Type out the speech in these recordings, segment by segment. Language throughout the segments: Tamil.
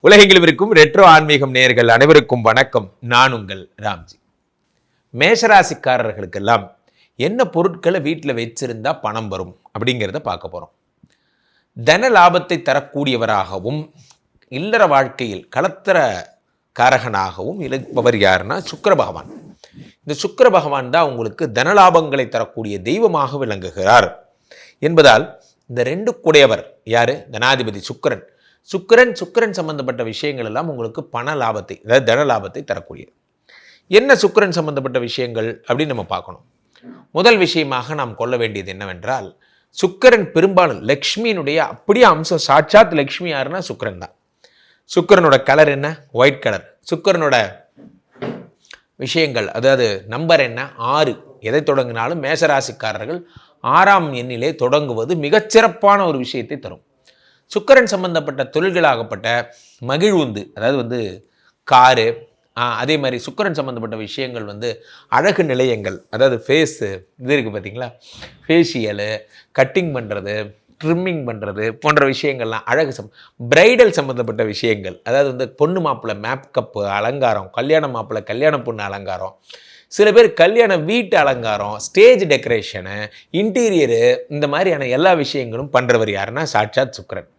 உலகெங்கிலும் இருக்கும் ரெட்ரோ ஆன்மீகம் நேயர்கள் அனைவருக்கும் வணக்கம். நான் உங்கள் ராம்ஜி. மேஷராசிக்காரர்களுக்கெல்லாம் என்ன பொருட்களை வீட்டில் வச்சிருந்தா பணம் வரும் அப்படிங்கிறத பார்க்க போகிறோம். தன லாபத்தை தரக்கூடியவராகவும் இல்லற வாழ்க்கையில் களத்திர காரகனாகவும் இருப்பவர் யாருன்னா சுக்கிர பகவான். இந்த சுக்கிர பகவான் தான் உங்களுக்கு தனலாபங்களை தரக்கூடிய தெய்வமாக விளங்குகிறார் என்பதால் இந்த ரெண்டு குடையவர் யாரு? தனாதிபதி சுக்கிரன். சுக்கிரன் சம்பந்தப்பட்ட விஷயங்கள் எல்லாம் உங்களுக்கு பண லாபத்தை, அதாவது தன லாபத்தை தரக்கூடியது. என்ன சுக்கிரன் சம்பந்தப்பட்ட விஷயங்கள் அப்படின்னு நம்ம பார்க்கணும். முதல் விஷயமாக நாம் கொள்ள வேண்டியது என்னவென்றால், சுக்கிரன் பெரும்பாலும் லக்ஷ்மியினுடைய அப்படியே அம்சம். சாட்சாத் லக்ஷ்மி யாருன்னா சுக்கிரன் தான். சுக்கிரனோட கலர் என்ன? White colour. சுக்கிரனோட விஷயங்கள், அதாவது நம்பர் என்ன? 6. எதை தொடங்கினாலும் மேஷராசிக்காரர்கள் 6ஆம் எண்ணிலே தொடங்குவது மிகச்சிறப்பான ஒரு விஷயத்தை தரும். சுக்கிரன் சம்பந்தப்பட்ட தொழில்களாகப்பட்ட மகிழ்வுந்து, அதாவது காரு, அதே மாதிரி சுக்கிரன் சம்மந்தப்பட்ட விஷயங்கள் அழகு நிலையங்கள், அதாவது ஃபேஸு இது இருக்குது பார்த்தீங்களா, ஃபேஷியலு, கட்டிங் பண்ணுறது, ட்ரிம்மிங் பண்ணுறது போன்ற விஷயங்கள்லாம், அழகு பிரைடல் சம்மந்தப்பட்ட விஷயங்கள், அதாவது பொண்ணு மாப்பிள்ளை மேக்கப்பு அலங்காரம், கல்யாண மாப்பிள்ளை கல்யாண பொண்ணு அலங்காரம், சில பேர் கல்யாண வீட்டு அலங்காரம், ஸ்டேஜ் டெக்கரேஷனு, இன்டீரியரு, இந்த மாதிரியான எல்லா விஷயங்களும் பண்ணுறவர் யாருன்னா சாட்சாத் சுக்கிரன்.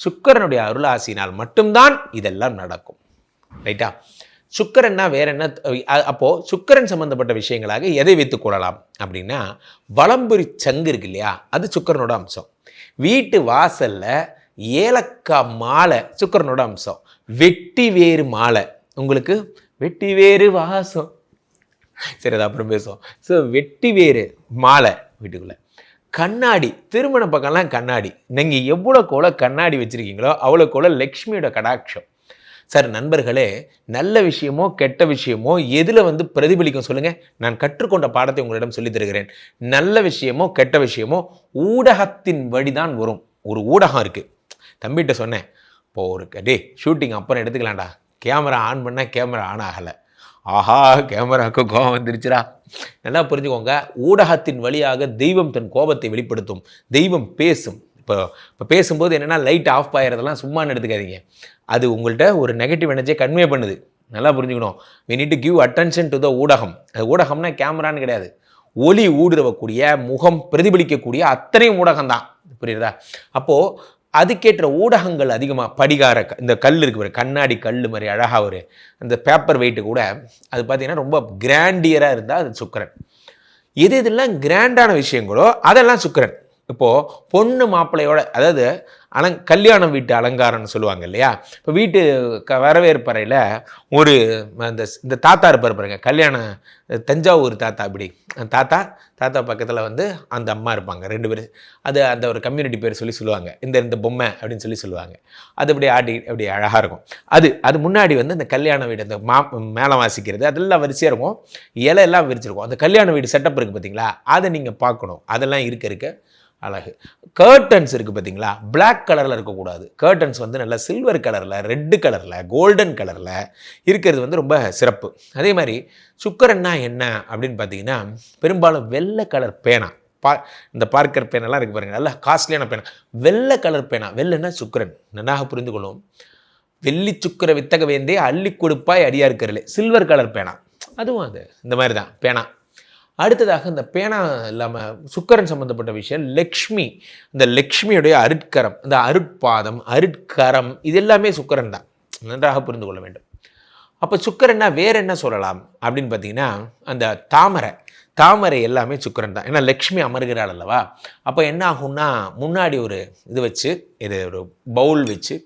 சுக்கிரனுடைய அருளாசினால் மட்டும்தான் இதெல்லாம் நடக்கும். ரைட்டா? சுக்கிரன்னா வேற என்ன? அப்போது சுக்கிரன் சம்மந்தப்பட்ட விஷயங்களாக எதை வைத்துக் கொள்ளலாம் அப்படின்னா, வலம்புரி சங்கு இருக்கு இல்லையா, அது சுக்கிரனோட அம்சம். வீட்டு வாசலில் ஏலக்காய் மாலை சுக்கிரனோட அம்சம். வெட்டி வேறு மாலை, உங்களுக்கு வெட்டி வேறு வாசம், சரி அது அப்புறம் பேசுவோம். ஸோ வெட்டி வேறு மாலை வீட்டுக்குள்ளே. கண்ணாடி, திருமண பக்கம்லாம் கண்ணாடி. நீங்கள் எவ்வளோக்கு கண்ணாடி வச்சுருக்கீங்களோ அவ்வளோக்கு லக்ஷ்மியோட கடாட்சம். சார் நண்பர்களே, நல்ல விஷயமோ கெட்ட விஷயமோ எதில் பிரதிபலிக்கும் சொல்லுங்கள்? நான் கற்றுக்கொண்ட பாடத்தை உங்களிடம் சொல்லித் தருகிறேன். நல்ல விஷயமோ கெட்ட விஷயமோ ஊடகத்தின் வழிதான் வரும். ஒரு ஊடகம் இருக்குது. தம்பிகிட்ட சொன்னேன், இப்போது ஒரு ஷூட்டிங் அப்புறம் எடுத்துக்கலாம்டா, கேமரா ஆன் பண்ணால் கேமரா ஆன் ஆகலை. ஆஹா, கேமராவுக்கு கோபம் வந்துருச்சுரா. நல்லா புரிஞ்சுக்கோங்க, ஊடகத்தின் வழியாக தெய்வம் தன் கோபத்தை வெளிப்படுத்தும். தெய்வம் பேசும். இப்போ பேசும்போது என்னென்னா லைட் ஆஃப் ஆகிறதெல்லாம் சும்மான்னு எடுத்துக்காதீங்க. அது உங்கள்கிட்ட ஒரு நெகட்டிவ் எனர்ஜியை கன்வே பண்ணுது. நல்லா புரிஞ்சுக்கணும். we need to give attention to the ஊடகம். அது ஊடகம்னா கேமரான்னு கிடையாது. ஒளி ஊடுருவக்கூடிய, முகம் பிரதிபலிக்கக்கூடிய அத்தனையும் ஊடகம் தான். புரியுதா? அப்போது அதுக்கேற்ற ஊடகங்கள் அதிகமாக, படிகார இந்த கல் இருக்கு, கண்ணாடி கல் மாதிரி அழகாக ஒரு அந்த பேப்பர் வெயிட்டு கூட அது பார்த்திங்கன்னா ரொம்ப கிராண்டியராக இருந்தால் அது சுக்கிரன். எது இதெல்லாம் கிராண்டான விஷயங்களோ அதெல்லாம் சுக்கிரன். இப்போது பொண்ணு மாப்பிள்ளையோட, அதாவது கல்யாணம் வீட்டு அலங்காரம்னு சொல்லுவாங்க இல்லையா. இப்போ வீட்டு வரவேற்பறையில் ஒரு இந்த தாத்தா இருப்பார் பாருங்க, கல்யாண தஞ்சாவூர் தாத்தா. இப்படி தாத்தா பக்கத்தில் அந்த அம்மா இருப்பாங்க, 2 பேர். அது அந்த ஒரு கம்யூனிட்டி பேர் சொல்லுவாங்க, இந்த பொம்மை அப்படின்னு சொல்லுவாங்க. அது அப்படி ஆடி அப்படி அழகாக இருக்கும். அது முன்னாடி இந்த கல்யாண வீடு, அந்த மேளம் வாசிக்கிறது அதெல்லாம் வரிசையாக இருக்கும், இலையெல்லாம் விரிச்சிருக்கும். அந்த கல்யாண வீடு செட்டப் இருக்குது பார்த்தீங்களா, அதை நீங்கள் பார்க்கணும். அதெல்லாம் இருக்க அழகு. கர்டன்ஸ் இருக்குது பார்த்தீங்களா, பிளாக் கலரில் இருக்கக்கூடாது. கர்டன்ஸ் நல்லா சில்வர் கலரில், ரெட்டு கலரில், கோல்டன் கலரில் இருக்கிறது ரொம்ப சிறப்பு. அதே மாதிரி சுக்கிரன்னா என்ன அப்படின்னு பார்த்தீங்கன்னா, பெரும்பாலும் வெள்ளை கலர் பேனா, இந்த பார்க்கர் பேனெல்லாம் இருக்குது பாருங்கள், நல்லா காஸ்ட்லியான பேனா, வெள்ளை கலர் பேனா. வெள்ளைன்னா சுக்கிரன். நன்றாக புரிந்து கொள்ளும். வெள்ளி சுக்கிர வித்தக வேந்தே அள்ளி கொடுப்பாய் அடியா இருக்கிறலே. சில்வர் கலர் பேனா, அதுவும் இந்த மாதிரி தான் பேனா. அடுத்ததாக இந்த பேனா இல்லாமல் சுக்கிரன் சம்மந்தப்பட்ட விஷயம் லக்ஷ்மி. இந்த லக்ஷ்மியுடைய அருட்கரம், இந்த அருட்பாதம், அருட்கரம், இது எல்லாமே சுக்கிரன் தான். நன்றாக புரிந்து கொள்ள வேண்டும். அப்போ சுக்கிரன்னா வேற என்ன சொல்லலாம் அப்படின்னு பார்த்தீங்கன்னா, அந்த தாமரை எல்லாமே சுக்கிரன் தான். ஏன்னா லக்ஷ்மி அமர்கிறாள் அல்லவா. அப்போ என்ன ஆகும்னா, முன்னாடி ஒரு இது வச்சு, ஒரு பவுல் வச்சு,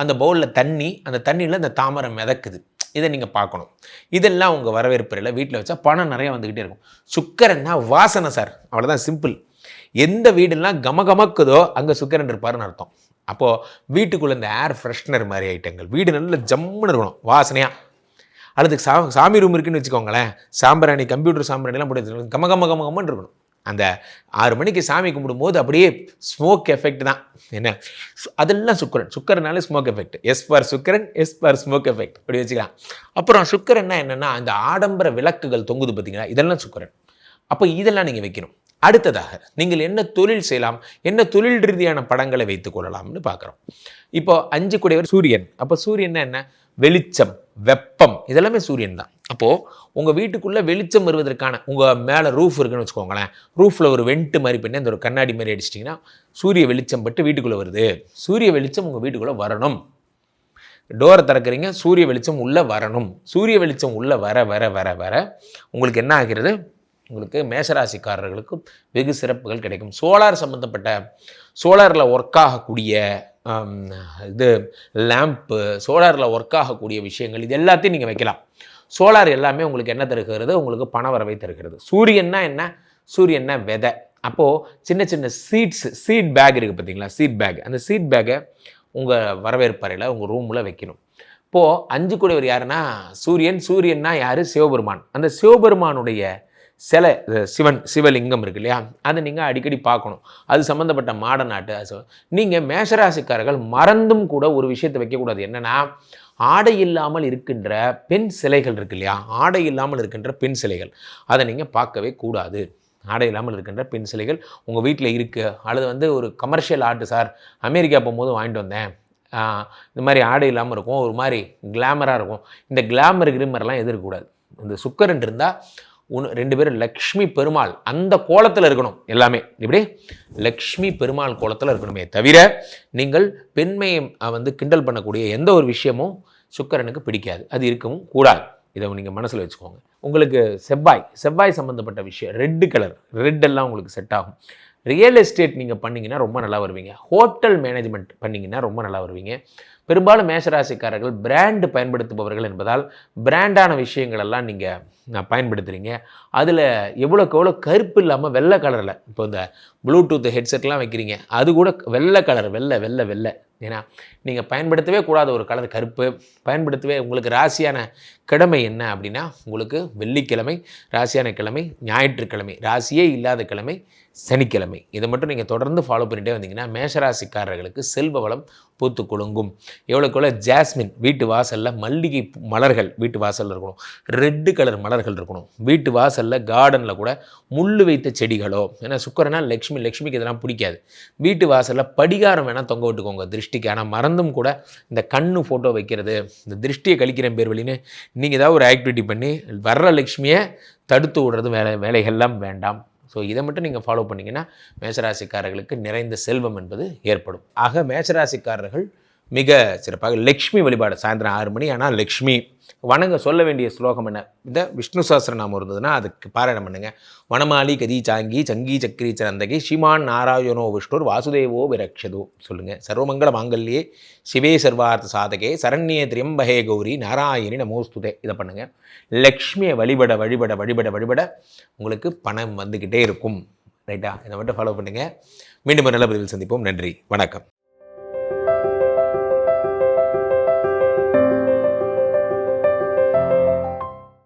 அந்த பவுலில் தண்ணி, அந்த தண்ணியில் இந்த தாமரை மிதக்குது. இதை நீங்கள் பார்க்கணும். இதெல்லாம் உங்கள் வரவேற்பறையில் வீட்டில் வச்சா பணம் நிறையா வந்துக்கிட்டே இருக்கும். சுக்கிரன்னா வாசனை சார், அவ்வளோதான், சிம்பிள். எந்த வீடெல்லாம் கமகமக்குதோ அங்கே சுக்கிரன் இருப்பாருன்னு அர்த்தம். அப்போது வீட்டுக்குள்ளே இந்த ஏர் ஃப்ரெஷ்னர் மாதிரி ஐட்டங்கள், வீடு நல்ல ஜம்முன்னு இருக்கணும் வாசனையாக. அல்லது சாமி ரூம் இருக்குன்னு வச்சுக்கோங்களேன், சாம்பிராணி, கம்ப்யூட்டர் சாம்பிராணிலாம் போட்டு கமகமன்னு இருக்கணும். அந்த 6 மணிக்கு சாமி கும்பிடும்போது அப்படியே ஸ்மோக் எஃபெக்ட் தான். என்ன அதெல்லாம் சுக்கிரனாலே ஸ்மோக் எஃபெக்ட். எஸ் ஃபார் சுக்கிரன், எஸ் ஃபார் ஸ்மோக் எஃபெக்ட், அப்படி வச்சுக்கலாம். அப்புறம் சுக்கிரன்னா என்னென்னா, அந்த ஆடம்பர விளக்குகள் தொங்குது பார்த்தீங்களா, இதெல்லாம் சுக்கிரன். அப்போ இதெல்லாம் நீங்கள் வைக்கணும். அடுத்ததாக நீங்கள் என்ன தொழில் செய்யலாம், என்ன தொழில் ரீதியான படங்களை வைத்துக் கொள்ளலாம்னு பார்க்குறோம். இப்போ 5 கூடியவர் சூரியன். அப்போ சூரியன் என்ன? வெளிச்சம், வெப்பம், இதெல்லாமே சூரியன் தான். அப்போது உங்கள் வீட்டுக்குள்ளே வெளிச்சம் வருவதற்கான, உங்கள் மேலே ரூஃப் இருக்குன்னு வச்சுக்கோங்களேன், ரூஃபில் ஒரு வெண்ட்டு மாதிரி பண்ணி அந்த ஒரு கண்ணாடி மாதிரி அடிச்சிட்டிங்கன்னா சூரிய வெளிச்சம் பட்டு வீட்டுக்குள்ளே வருது. சூரிய வெளிச்சம் உங்கள் வீட்டுக்குள்ளே வரணும். டோரை திறக்கிறீங்க, சூரிய வெளிச்சம் உள்ளே வரணும். சூரிய வெளிச்சம் உள்ளே வர வர வர வர உங்களுக்கு என்ன ஆகிறது? உங்களுக்கு மேஷராசிக்காரர்களுக்கு வெகு சிறப்புகள் கிடைக்கும். சோலார் சம்மந்தப்பட்ட, சோலாரில் ஒர்க் ஆகக்கூடிய இது லேம்ப்பு, சோலாரில் ஒர்க் ஆகக்கூடிய விஷயங்கள், இது எல்லாத்தையும் நீங்கள் வைக்கலாம். சோலார் எல்லாமே உங்களுக்கு என்ன தருகிறது? உங்களுக்கு பண வரவை தருகிறது. சூரியன்னா என்ன? சூரியன்னா விதை. அப்போது சின்ன சின்ன சீட் பேக் இருக்குது பார்த்தீங்களா, சீட் பேக். அந்த சீட் பேக்கை உங்கள் வரவேற்பறையில், உங்கள் ரூமில் வைக்கணும். இப்போது 5 கூடியவர் யாருன்னா சூரியன். சூரியன்னா யார்? சிவபெருமான். அந்த சிவபெருமானுடைய சிலை, சிவலிங்கம் இருக்கு இல்லையா, அதை நீங்கள் அடிக்கடி பார்க்கணும். அது சம்மந்தப்பட்ட மாட நாட்டு. நீங்கள் மேஷராசிக்காரர்கள் மறந்தும் கூட ஒரு விஷயத்தை வைக்கக்கூடாது. என்னென்னா, ஆடை இல்லாமல் இருக்கின்ற பெண் சிலைகள் இருக்கு இல்லையா, ஆடை இல்லாமல் இருக்கின்ற பெண் சிலைகள், அதை நீங்கள் பார்க்கவே கூடாது. ஆடை இல்லாமல் இருக்கின்ற பெண் சிலைகள் உங்கள் வீட்டில் இருக்குது. அல்லது ஒரு கமர்ஷியல் ஆர்ட் சார், அமெரிக்கா போகும்போது வாங்கிட்டு வந்தேன், இந்த மாதிரி ஆடை இல்லாமல் இருக்கும், ஒரு மாதிரி கிளாமராக இருக்கும். இந்த கிளாமர் கிரிமரெலாம் எதிர்க்கக்கூடாது. இந்த சுக்கரன் இருந்தால் 2 பேரும் லக்ஷ்மி பெருமாள் அந்த கோலத்தில் இருக்கணும். எல்லாமே இப்படி லக்ஷ்மி பெருமாள் கோலத்தில் இருக்கணுமே தவிர, நீங்கள் பெண்மையை கிண்டல் பண்ணக்கூடிய எந்த ஒரு விஷயமும் சுக்கரனுக்கு பிடிக்காது. அது இருக்கவும் கூடாது. இதை நீங்கள் மனசில் வச்சுக்கோங்க. உங்களுக்கு செவ்வாய் சம்மந்தப்பட்ட விஷயம், ரெட்டெல்லாம் உங்களுக்கு செட் ஆகும். ரியல் எஸ்டேட் நீங்கள் பண்ணிங்கன்னா ரொம்ப நல்லா வருவீங்க. ஹோட்டல் மேனேஜ்மெண்ட் பண்ணிங்கன்னா ரொம்ப நல்லா வருவீங்க. பெரும்பாலும் மேஷராசிக்காரர்கள் பிராண்டு பயன்படுத்துபவர்கள் என்பதால் பிராண்டான விஷயங்கள் எல்லாம் நீங்கள் பயன்படுத்துகிறீங்க. அதில் எவ்வளோ கருப்பு இல்லாமல் வெள்ளை கலரில், இப்போ இந்த ப்ளூடூத் ஹெட்செட்லாம் வைக்கிறீங்க, அது கூட வெள்ளை கலர், வெள்ளை. ஏன்னா நீங்கள் பயன்படுத்தவே கூடாத ஒரு கலர் கருப்பு பயன்படுத்தவே. உங்களுக்கு ராசியான கிழமை என்ன அப்படின்னா, உங்களுக்கு வெள்ளிக்கிழமை ராசியான கிழமை, ஞாயிற்றுக்கிழமை ராசியே இல்லாத கிழமை சனிக்கிழமை. இதை மட்டும் நீங்கள் தொடர்ந்து ஃபாலோ பண்ணிகிட்டே வந்தீங்கன்னா மேஷராசிக்காரர்களுக்கு செல்வ வளம் பூத்து குலுங்கும். எவ்வளோக்கு ஜாஸ்மின் வீட்டு வாசலில், மல்லிகை மலர்கள் வீட்டு வாசலில் இருக்கணும், ரெட்டு கலர் மலர்கள் இருக்கணும். வீட்டு வாசலில் கார்டனில் கூட முள் வைத்த செடிகளோ, ஏன்னா சுக்கரனா லக்ஷ்மிக்கு இதெல்லாம் பிடிக்காது. வீட்டு வாசலில் படிகாரம் வேணால் தொங்க விட்டுக்கோங்க திருஷ்டிக்கு. ஆனால் மறந்தும் கூட இந்த கண்ணு ஃபோட்டோ வைக்கிறது, இந்த திருஷ்டியை கழிக்கிற பேர் வழின்னு நீங்கள் ஏதாவது ஒரு ஆக்டிவிட்டி பண்ணி வர்ற லக்ஷ்மியை தடுத்து விடுறது வேலைகள்லாம் வேண்டாம். ஸோ இதை மட்டும் நீங்கள் ஃபாலோ பண்ணிங்கன்னா மேஷராசிக்காரர்களுக்கு நிறைந்த செல்வம் என்பது ஏற்படும். ஆக மேஷராசிக்காரர்கள் மிக சிறப்பாக லக்ஷ்மி வழிபாடு சாயந்தரம் 6 மணி ஆனால் லக்ஷ்மி சொல்ல வேண்டிய ஸ்லோகம் என்ன? இந்த விஷ்ணு சஹஸ்ரநாமம் இருந்ததுன்னா அதுக்கு பாராயணம் பண்ணுங்கள். வனமாலி கதி சாங்கி சங்கி சக்கரி சரந்தகி ஸ்ரீமான் நாராயணோ விஷ்ணுர் வாசுதேவோ விரக்ஷதோ சொல்லுங்கள். சர்வமங்கள மாங்கல்யே சிவே சர்வார்த்த சாதகே சரண்யே திரியம்பகே கௌரி நாராயணி நமோஸ்துதே. இதை பண்ணுங்கள். லக்ஷ்மியை வழிபட உங்களுக்கு பணம் வந்துக்கிட்டே இருக்கும். ரைட்டா? இதை மட்டும் ஃபாலோ பண்ணுங்கள். மீண்டும் ஒரு நல்ல பதிவில் சந்திப்போம். நன்றி, வணக்கம்.